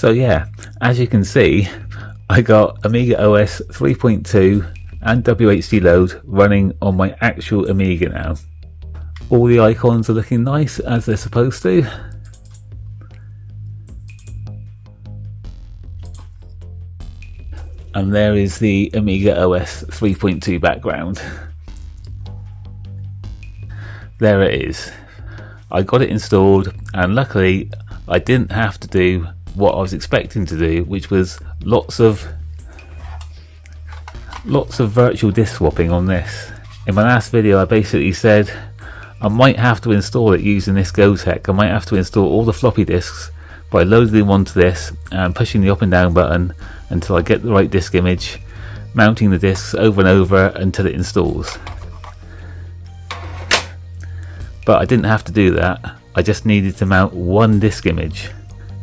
So yeah, as you can see, I got Amiga OS 3.2 and WHD load running on my actual Amiga now. All the icons are looking nice as they're supposed to. And there is the Amiga OS 3.2 background. There it is. I got it installed, and luckily I didn't have to do what I was expecting to do, which was lots of virtual disk swapping on this. In my last video I basically said I might have to install it using this Gotek. I might have to install all the floppy disks by loading them onto this and pushing the up and down button until I get the right disk image, mounting the disks over and over until it installs. But I didn't have to do that. I just needed to mount one disk image.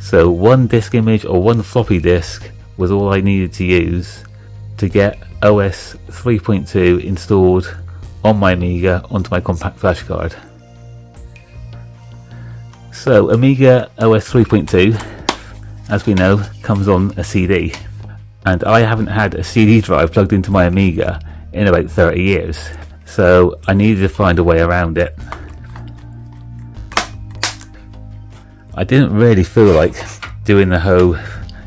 So one disk image or one floppy disk was all I needed to use to get OS 3.2 installed on my Amiga onto my compact flash card. So Amiga OS 3.2, as we know, comes on a CD, and I haven't had a CD drive plugged into my Amiga in about 30 years, so I needed to find a way around it. I didn't really feel like doing the whole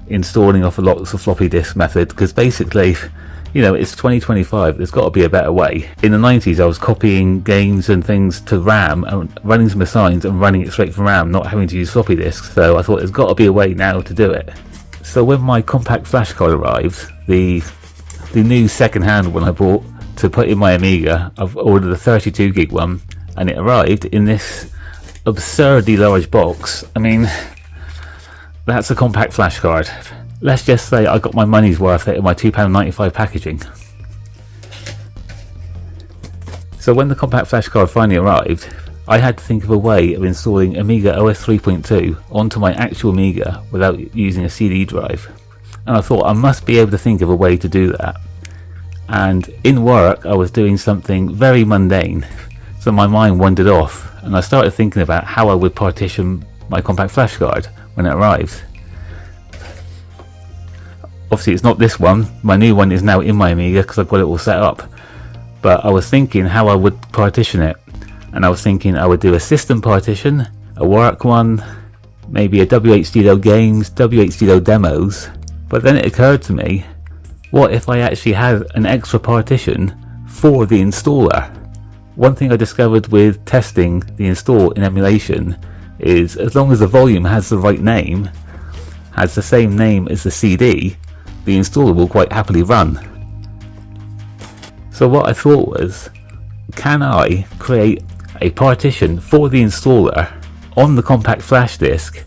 installing off lots of floppy disk method, because basically, you know, it's 2025, there's got to be a better way. In the 90s I was copying games and things to RAM and running some assigns and running it straight from RAM, not having to use floppy disks, so I thought there's got to be a way now to do it. So when my compact flash card arrived, the new second-hand one I bought to put in my Amiga, I've ordered a 32 gig one, and it arrived in this absurdly large box. I mean, that's a compact flash card. Let's just say I got my money's worth in my £2.95 packaging. So when the compact flash card finally arrived, I had to think of a way of installing Amiga OS 3.2 onto my actual Amiga without using a CD drive. And I thought I must be able to think of a way to do that. And in work I was doing something very mundane, so my mind wandered off and I started thinking about how I would partition my compact flash card when it arrives. Obviously it's not this one, my new one is now in my Amiga because I've got it all set up, but I was thinking how I would partition it, and I was thinking I would do a system partition, a work one, maybe a WHD games, WHD demos. But then it occurred to me, what if I actually had an extra partition for the installer? One thing I discovered with testing the install in Emulation is as long as the volume has the right name, has the same name as the CD, the installer will quite happily run. So what I thought was, can I create a partition for the installer on the compact flash disk,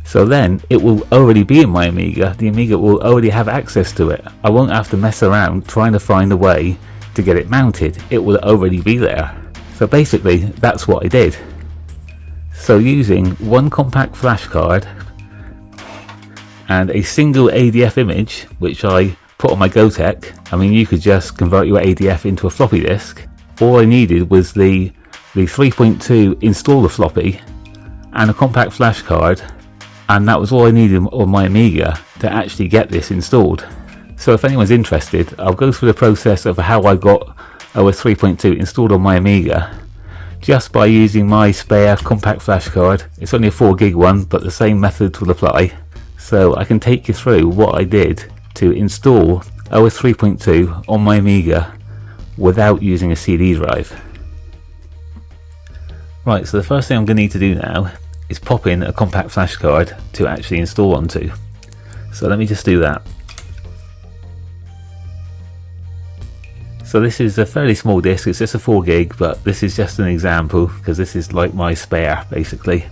so then it will already be in my Amiga, the Amiga will already have access to it. I won't have to mess around trying to find a way to get it mounted, it will already be there. So basically that's what I did. So using one compact flash card and a single ADF image, which I put on my Gotek. I mean, you could just convert your ADF into a floppy disk. All I needed was the 3.2 installer floppy and a compact flash card, and that was all I needed on my Amiga to actually get this installed. So if anyone's interested, I'll go through the process of how I got OS 3.2 installed on my Amiga just by using my spare compact flash card. It's only a 4 gig one, but the same methods will apply. So I can take you through what I did to install OS 3.2 on my Amiga without using a CD drive. Right, so the first thing I'm going to need to do now is pop in a compact flash card to actually install onto. So let me just do that. So this is a fairly small disk, it's just a 4 gig, but this is just an example because this is like my spare basically.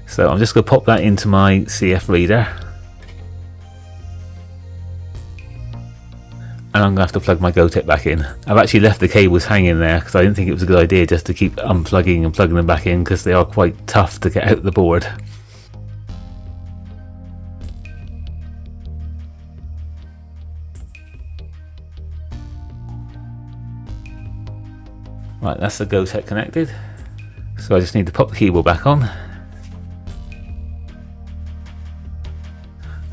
So I'm just going to pop that into my CF reader. And I'm going to have to plug my Gotek back in. I've actually left the cables hanging there because I didn't think it was a good idea just to keep unplugging and plugging them back in because they are quite tough to get out the board. Right, that's the Gotek connected. So I just need to pop the keyboard back on.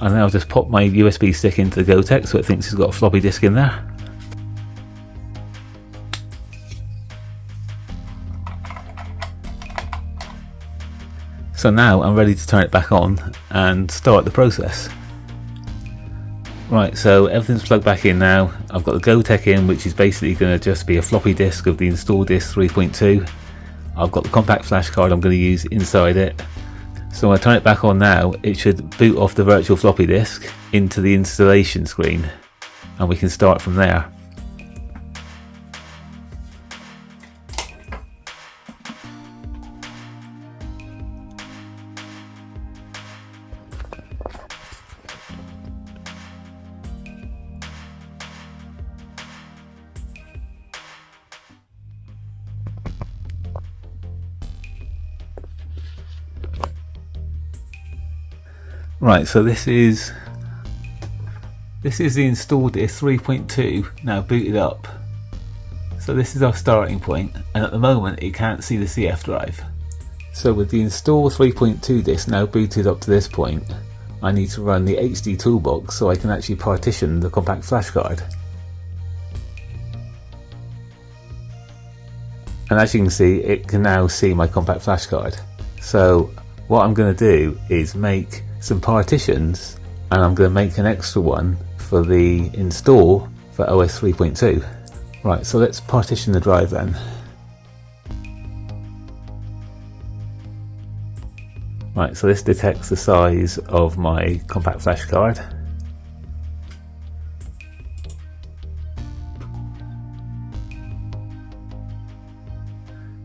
and then I'll just pop my USB stick into the Gotek so it thinks it's got a floppy disk in there. So now I'm ready to turn it back on and start the process. Right, so everything's plugged back in now. I've got the Gotek in, which is basically going to just be a floppy disk of the install disk 3.2. I've got the compact flash card I'm going to use inside it. So when I turn it back on now, it should boot off the virtual floppy disk into the installation screen, and we can start from there. Right, so this is the install disk 3.2 now booted up. So this is our starting point, and at the moment it can't see the CF drive. So with the install 3.2 disk now booted up to this point, I need to run the HD toolbox so I can actually partition the compact flash card. And as you can see, it can now see my compact flash card. So what I'm going to do is make some partitions, and I'm going to make an extra one for the install for OS 3.2. Right, so let's partition the drive then. Right, so this detects the size of my compact flash card.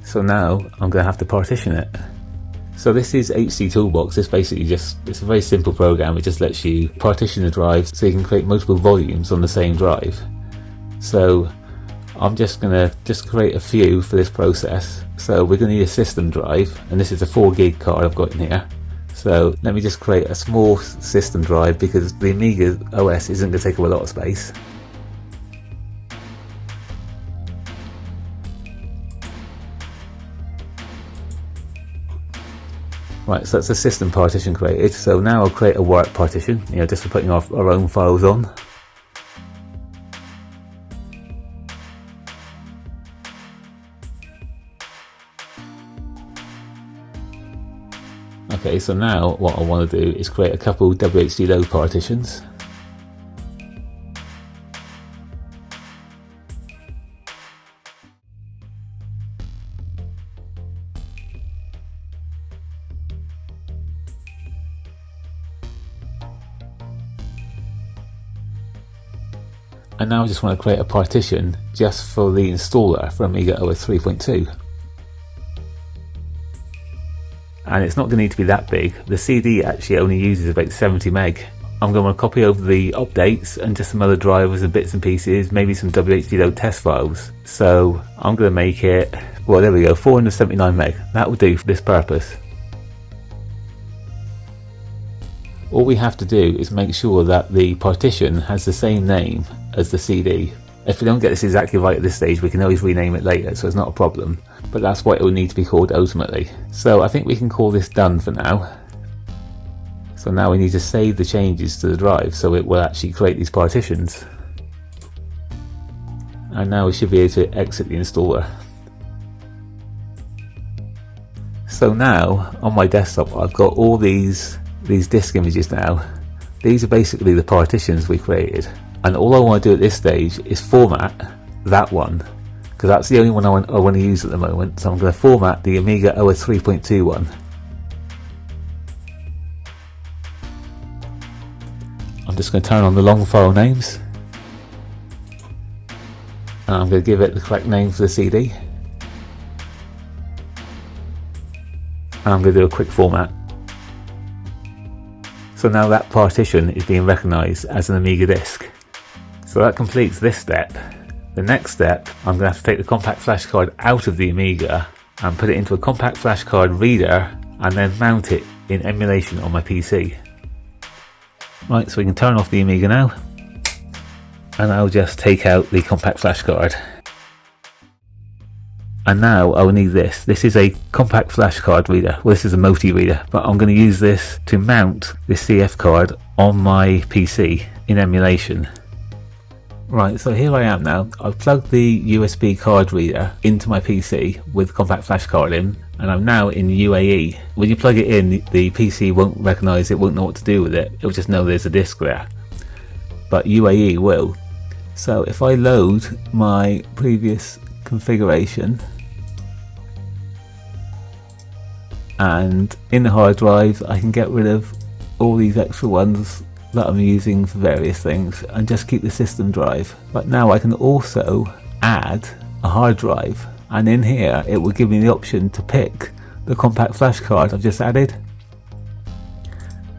So now I'm going to have to partition it. So this is HD Toolbox. This basically it's a very simple program. It just lets you partition the drive so you can create multiple volumes on the same drive. So I'm just going to create a few for this process. So we're going to need a system drive, and this is a 4 gig card I've got in here. So let me just create a small system drive because the Amiga OS isn't going to take up a lot of space. Right, so that's a system partition created. So now I'll create a work partition, just for putting our own files on. Okay, so now what I want to do is create a couple WHD load partitions. And now I just want to create a partition just for the installer for Amiga OS 3.2. And it's not going to need to be that big. The CD actually only uses about 70 meg. I'm going to copy over the updates and just some other drivers and bits and pieces, maybe some WHD load test files. So I'm going to make it, well, there we go, 479 meg. That will do for this purpose. All we have to do is make sure that the partition has the same name as the CD. If we don't get this exactly right at this stage, we can always rename it later, so it's not a problem. But that's what it will need to be called ultimately. So I think we can call this done for now. So now we need to save the changes to the drive so it will actually create these partitions. And now we should be able to exit the installer. So now on my desktop I've got all these disk images now. These are basically the partitions we created, and all I want to do at this stage is format that one, because that's the only one I want to use at the moment. So I'm going to format the Amiga OS 3.2 one. I'm just going to turn on the long file names, and I'm going to give it the correct name for the CD, and I'm going to do a quick format. So now that partition is being recognised as an Amiga disk. So that completes this step. The next step, I'm going to have to take the compact flash card out of the Amiga and put it into a compact flash card reader and then mount it in Emulation on my PC. Right, so we can turn off the Amiga now, and I'll just take out the compact flash card. And now I will need this. This is a compact flash card reader. Well, this is a multi reader, but I'm going to use this to mount this CF card on my PC in emulation. Right, so here I am now. I've plugged the USB card reader into my PC with compact flash card in, and I'm now in UAE. When you plug it in, the PC won't recognise it, won't know what to do with it. It'll just know there's a disk there. But UAE will. So if I load my previous configuration, and in the hard drive I can get rid of all these extra ones that I'm using for various things and just keep the system drive. But now I can also add a hard drive, and in here it will give me the option to pick the compact flash card I've just added.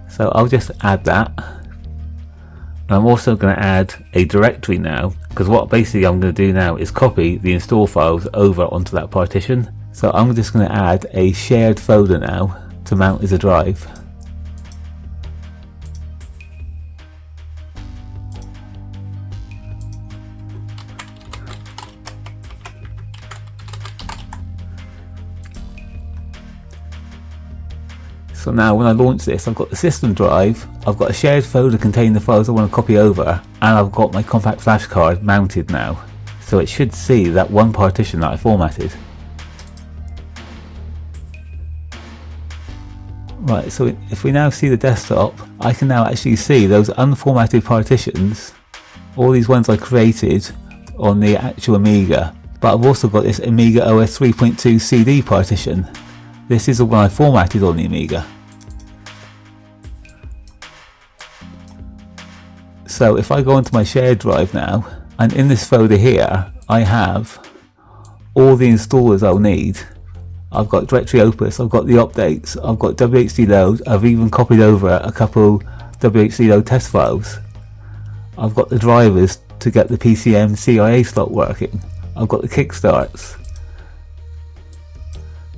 So I'll just add that. And I'm also going to add a directory now, because what basically I'm going to do now is copy the install files over onto that partition. So I'm just going to add a shared folder now to mount as a drive. So now when I launch this, I've got the system drive, I've got a shared folder containing the files I want to copy over, and I've got my compact flash card mounted now. So it should see that one partition that I formatted. Right, so if we now see the desktop, I can now actually see those unformatted partitions, all these ones I created on the actual Amiga. But I've also got this Amiga OS 3.2 CD partition. This is the one I formatted on the Amiga. So if I go onto my shared drive now, and in this folder here, I have all the installers I'll need. I've got directory opus, I've got the updates, I've got WHD load, I've even copied over a couple WHD load test files. I've got the drivers to get the PCM CIA slot working. I've got the kickstarts.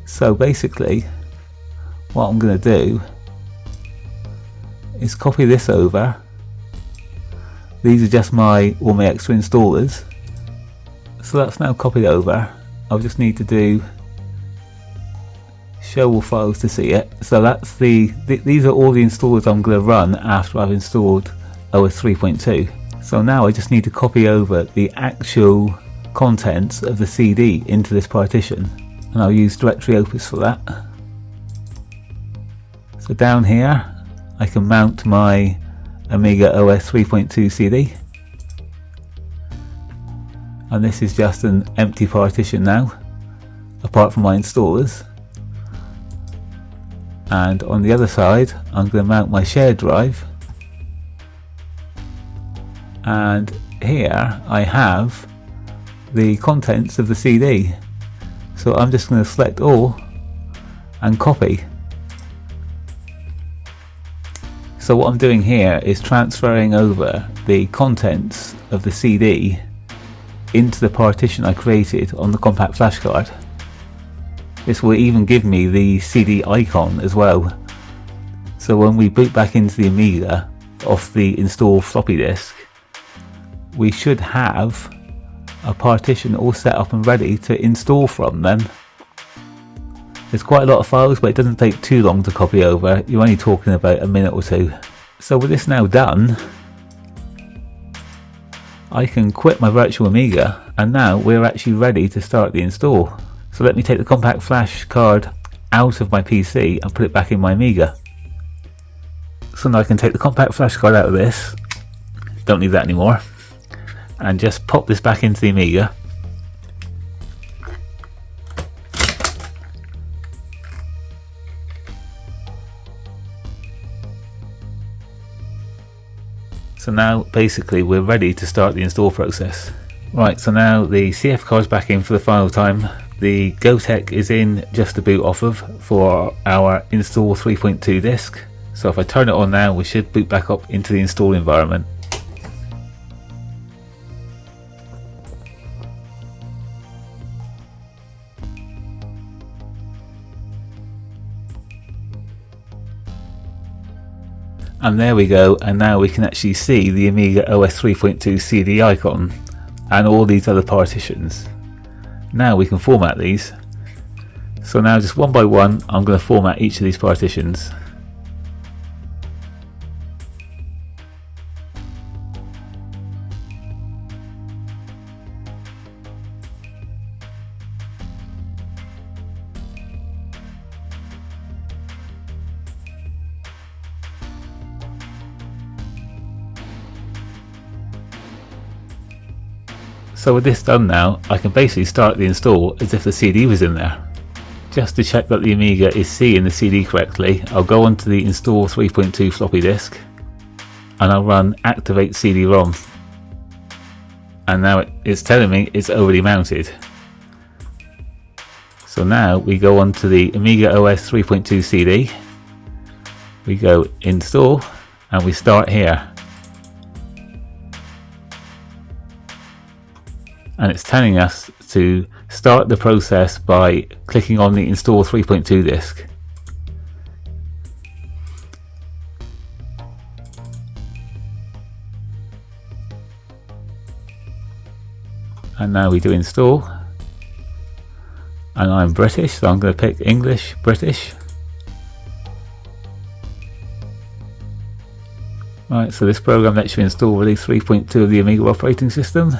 So basically, what I'm going to do is copy this over. These are just all my extra installers. So that's now copied over. I'll just need to do show all files to see it. So that's these are all the installers I'm going to run after I've installed OS 3.2. So now I just need to copy over the actual contents of the CD into this partition, and I'll use directory opus for that. So down here I can mount my Amiga OS 3.2 CD, and this is just an empty partition now apart from my installers. And on the other side I'm going to mount my shared drive, and here I have the contents of the CD. So I'm just going to select all and copy. So what I'm doing here is transferring over the contents of the CD into the partition I created on the compact flash card. This will even give me the CD icon as well. So when we boot back into the Amiga off the install floppy disk, we should have a partition all set up and ready to install from then. There's quite a lot of files, but it doesn't take too long to copy over. You're only talking about a minute or two. So with this now done, I can quit my virtual Amiga, and now we're actually ready to start the install. So let me take the compact flash card out of my PC and put it back in my Amiga. So now I can take the compact flash card out of this, don't need that anymore, and just pop this back into the Amiga. So now basically we're ready to start the install process. Right, so now the CF card's back in for the final time. The Gotek is in just to boot off of for our install 3.2 disk. So if I turn it on now, we should boot back up into the install environment. And there we go, and now we can actually see the Amiga OS 3.2 CD icon and all these other partitions. Now we can format these. So now just one by one I'm going to format each of these partitions. So with this done now, I can basically start the install as if the CD was in there. Just to check that the Amiga is seeing the CD correctly, I'll go onto the install 3.2 floppy disk and I'll run activate CD-ROM. And now it's telling me it's already mounted. So now we go onto the Amiga OS 3.2 CD, we go install and we start here. And it's telling us to start the process by clicking on the install 3.2 disk. And now we do install. And I'm British, so I'm going to pick English, British. Right, so this program lets you install release 3.2 of the Amiga operating system.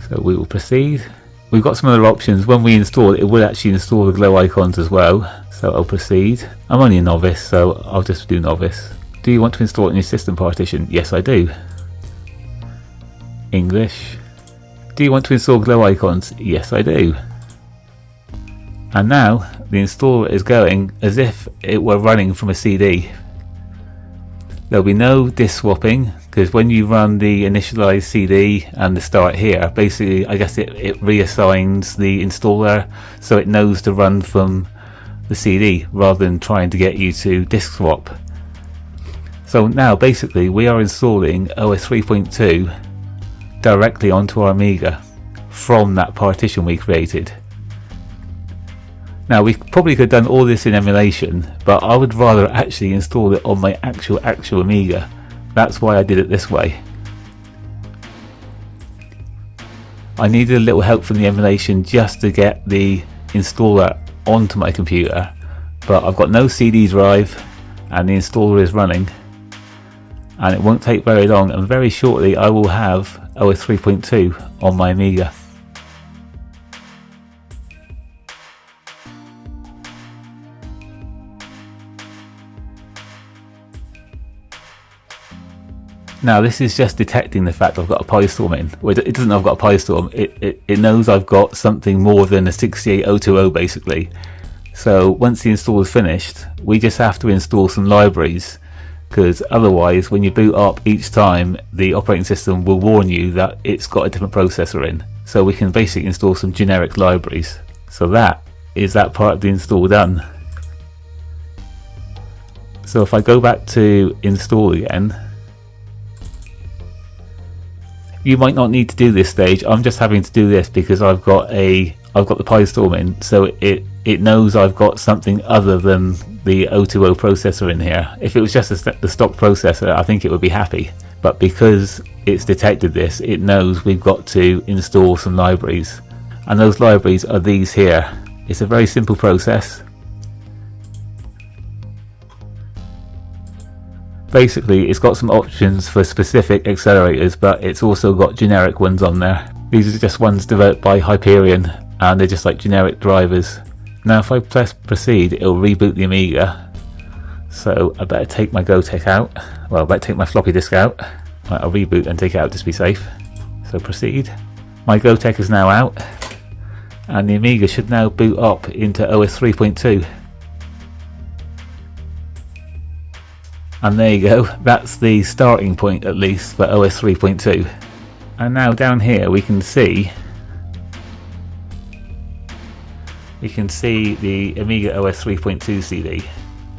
So we will proceed. We've got some other options. When we install it, it will actually install the glow icons as well. So I'll proceed. I'm only a novice, so I'll just do novice. Do you want to install it in your system partition? Yes, I do. English. Do you want to install glow icons? Yes, I do. And now the installer is going as if it were running from a CD. There'll be no disk swapping, because when you run the initialize CD and the start here, basically I guess it reassigns the installer so it knows to run from the CD rather than trying to get you to disk swap. So now basically we are installing OS 3.2 directly onto our Amiga from that partition we created. Now we probably could have done all this in emulation, but I would rather actually install it on my actual Amiga. That's why I did it this way. I needed a little help from the emulation just to get the installer onto my computer, but I've got no CD drive and the installer is running, and it won't take very long, and very shortly I will have OS 3.2 on my Amiga. Now this is just detecting the fact I've got a PyStorm in. Well, it doesn't know I've got a PyStorm, it knows I've got something more than a 68020 basically. So once the install is finished, we just have to install some libraries, because otherwise when you boot up each time the operating system will warn you that it's got a different processor in. So we can basically install some generic libraries. So that is that part of the install done. So if I go back to install again, you might not need to do this stage. I'm just having to do this because I've got the PyStorm in, so it knows I've got something other than the 020 processor in here. If it was just the stock processor, I think it would be happy. But because it's detected this, it knows we've got to install some libraries, and those libraries are these here. It's a very simple process. Basically, it's got some options for specific accelerators, but it's also got generic ones on there. These are just ones developed by Hyperion, and they're just like generic drivers. Now if I press proceed, it'll reboot the Amiga. So I better take my Gotek out. Well, I better take my floppy disk out. Right, I'll reboot and take it out just to be safe. So proceed. My Gotek is now out, and the Amiga should now boot up into OS 3.2. And there you go, that's the starting point at least for OS 3.2. And now down here we can see the Amiga OS 3.2 CD,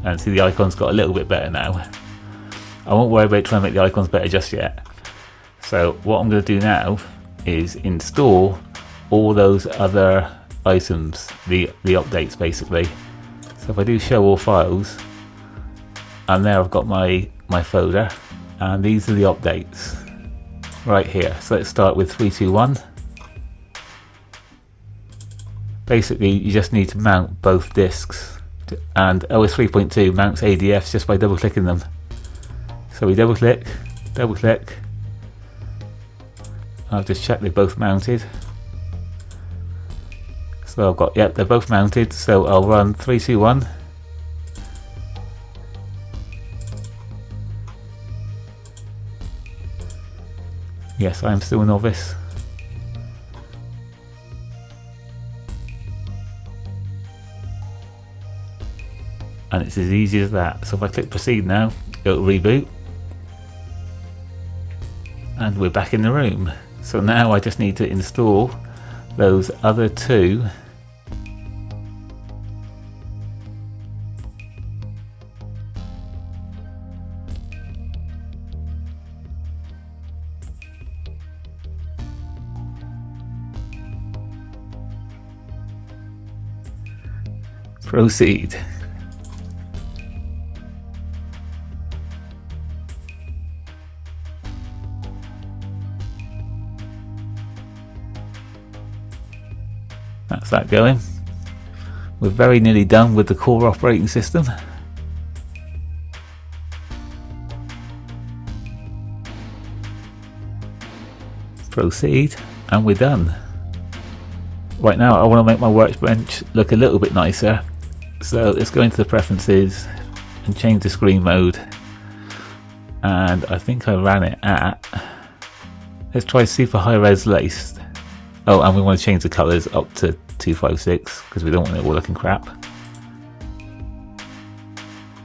and see the icons got a little bit better now. I won't worry about trying to make the icons better just yet. So what I'm going to do now is install all those other items, the updates basically. So if I do show all files, and there I've got my folder, and these are the updates right here. So let's start with 321. Basically you just need to mount both disks, and OS 3.2 mounts ADFs just by double clicking them. So we double click, I've just checked they're both mounted. So I've got, yep, they're both mounted, so I'll run 321. Yes, I am still a novice. And it's as easy as that. So if I click proceed now, it'll reboot. And we're back in the room. So now I just need to install those other two proceed. That's that going. We're very nearly done with the core operating system. Proceed, and we're done. Right now I want to make my workbench look a little bit nicer. So let's go into the preferences and change the screen mode. And I think I ran it at, let's try super high res laced. Oh, and we want to change the colours up to 256 because we don't want it all looking crap.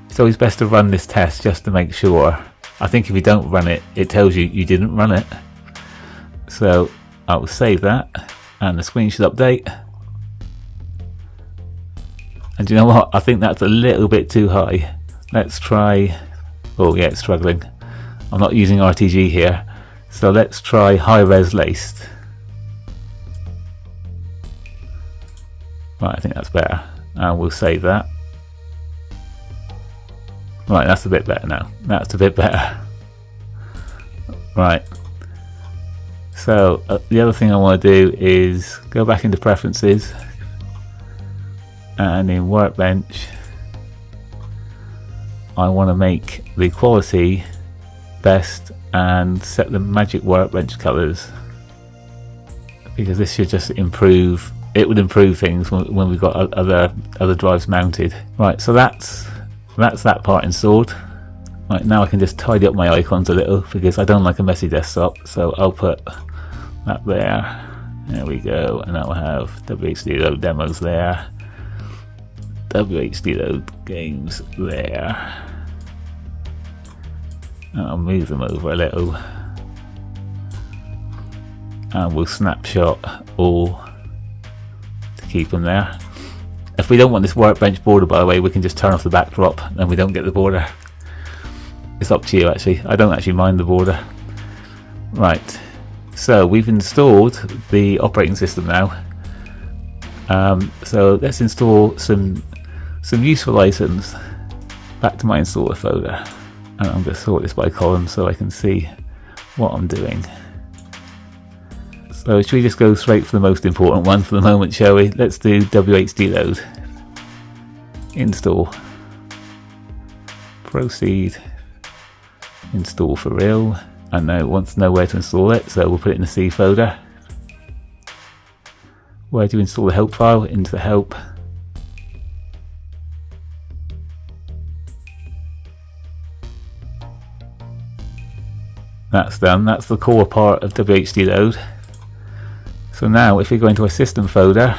It's always best to run this test just to make sure. I think if you don't run it, it tells you you didn't run it. So I will save that and the screen should update. And you know what? I think that's a little bit too high. Let's try, oh yeah, it's struggling. I'm not using RTG here. So let's try high res laced. Right, I think that's better. And we'll save that. Right, that's a bit better now. That's a bit better. Right. So the other thing I want to do is go back into preferences. And in Workbench, I want to make the quality best and set the magic Workbench colors, because this should just improve. It would improve things when we've got other drives mounted. Right, so that's that part installed. Right, now I can just tidy up my icons a little because I don't like a messy desktop. So I'll put that there. There we go, and I'll have WHD load demos there. WHD load games there. And I'll move them over a little. And we'll snapshot all to keep them there. If we don't want this Workbench border, by the way, we can just turn off the backdrop and we don't get the border. It's up to you actually. I don't actually mind the border. Right, so we've installed the operating system now. So let's install some useful items. Back to my installer folder, and I'm going to sort this by column so I can see what I'm doing. So should we just go straight for the most important one for the moment, shall we? Let's do WHD load. Install. Proceed. Install for real. And now it wants to know where to install it, so we'll put it in the C folder. Where do you install the help file? Into the help. That's done. That's the core part of WHD load. So now if we go into a system folder,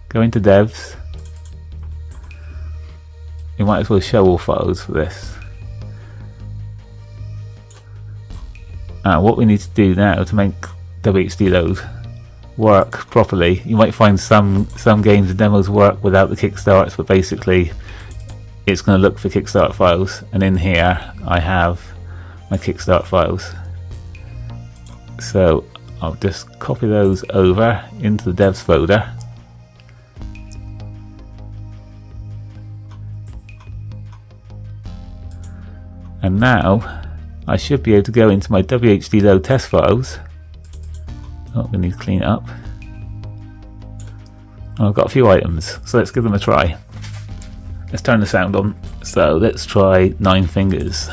go into devs, you might as well show all files for this. What we need to do now to make WHD load work properly, you might find some games and demos work without the kickstarts, but basically it's going to look for kickstart files, and in here I have my kickstart files. So I'll just copy those over into the devs folder. And now I should be able to go into my WHD load test files. Oh, we need to clean it up. I've got a few items, so let's give them a try. Let's turn the sound on. So let's try 9 Fingers.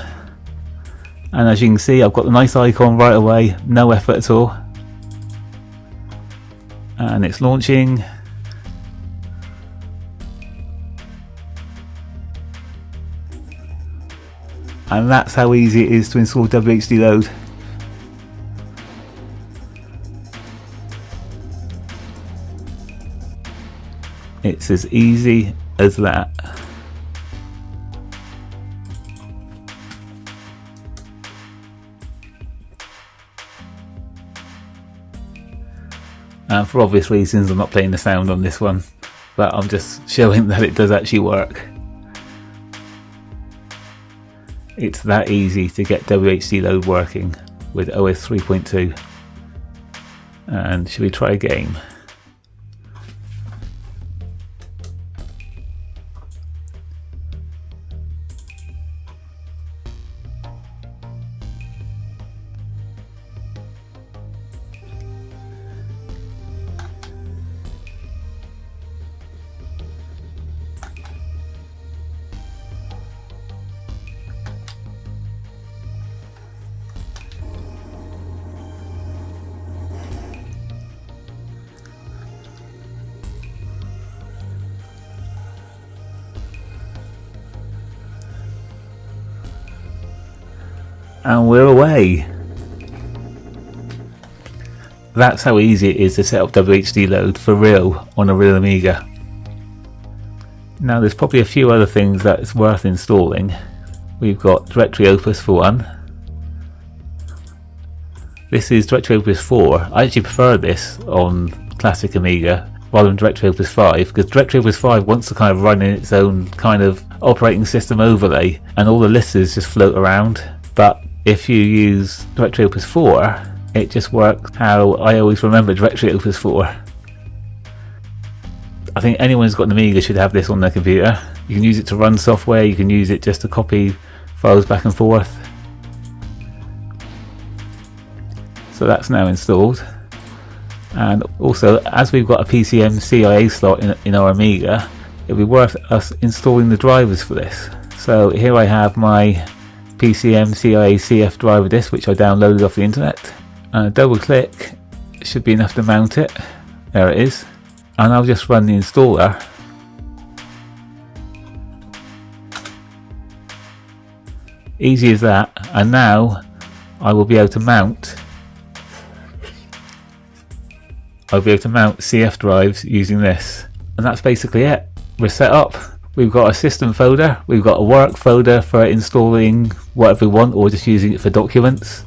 And as you can see, I've got the nice icon right away, no effort at all. And it's launching. And that's how easy it is to install WHD Load. It's as easy as that. And for obvious reasons I'm not playing the sound on this one, but I'm just showing that it does actually work. It's that easy to get WHD Load working with OS 3.2. And should we try a game? And we're away. That's how easy it is to set up WHD Load for real on a real Amiga. Now there's probably a few other things that it's worth installing. We've got Directory Opus for one. This is Directory Opus 4. I actually prefer this on classic Amiga rather than Directory Opus 5, because Directory Opus 5 wants to kind of run in its own kind of operating system overlay and all the listers just float around. But if you use Directory Opus 4, it just works how I always remember Directory Opus 4. I think anyone who's got an Amiga should have this on their computer. You can use it to run software, you can use it just to copy files back and forth. So that's now installed. And also, as we've got a PCM CIA slot in our Amiga, it'll be worth us installing the drivers for this. So here I have my PCM CIA CF driver disk, which I downloaded off the internet. And a double click should be enough to mount it. There it is. And I'll just run the installer. Easy as that. And now I will be able to mount CF drives using this. And that's basically it. We're set up. We've got a system folder, we've got a work folder for installing whatever we want or just using it for documents.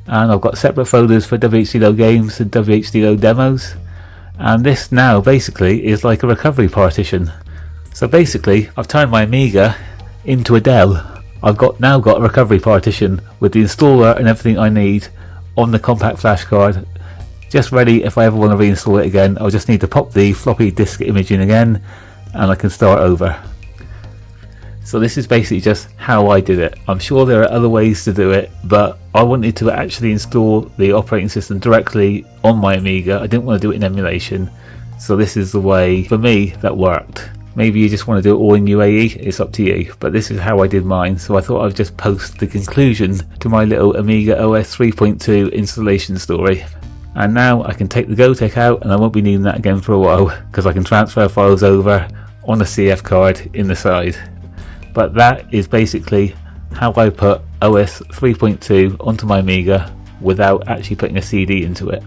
And I've got separate folders for WHD Load games and WHD Load demos. And this now basically is like a recovery partition. So basically I've turned my Amiga into a Dell. I've now got a recovery partition with the installer and everything I need on the compact flash card. Just ready if I ever want to reinstall it again. I'll just need to pop the floppy disk image in again and I can start over. So this is basically just how I did it. I'm sure there are other ways to do it, but I wanted to actually install the operating system directly on my Amiga. I didn't want to do it in emulation, so this is the way for me that worked. Maybe you just want to do it all in UAE, it's up to you, but this is how I did mine. So I thought I'd just post the conclusion to my little Amiga OS 3.2 installation story. And now I can take the Gotek out and I won't be needing that again for a while, because I can transfer files over on a CF card in the side. But that is basically how I put OS 3.2 onto my Amiga without actually putting a CD into it.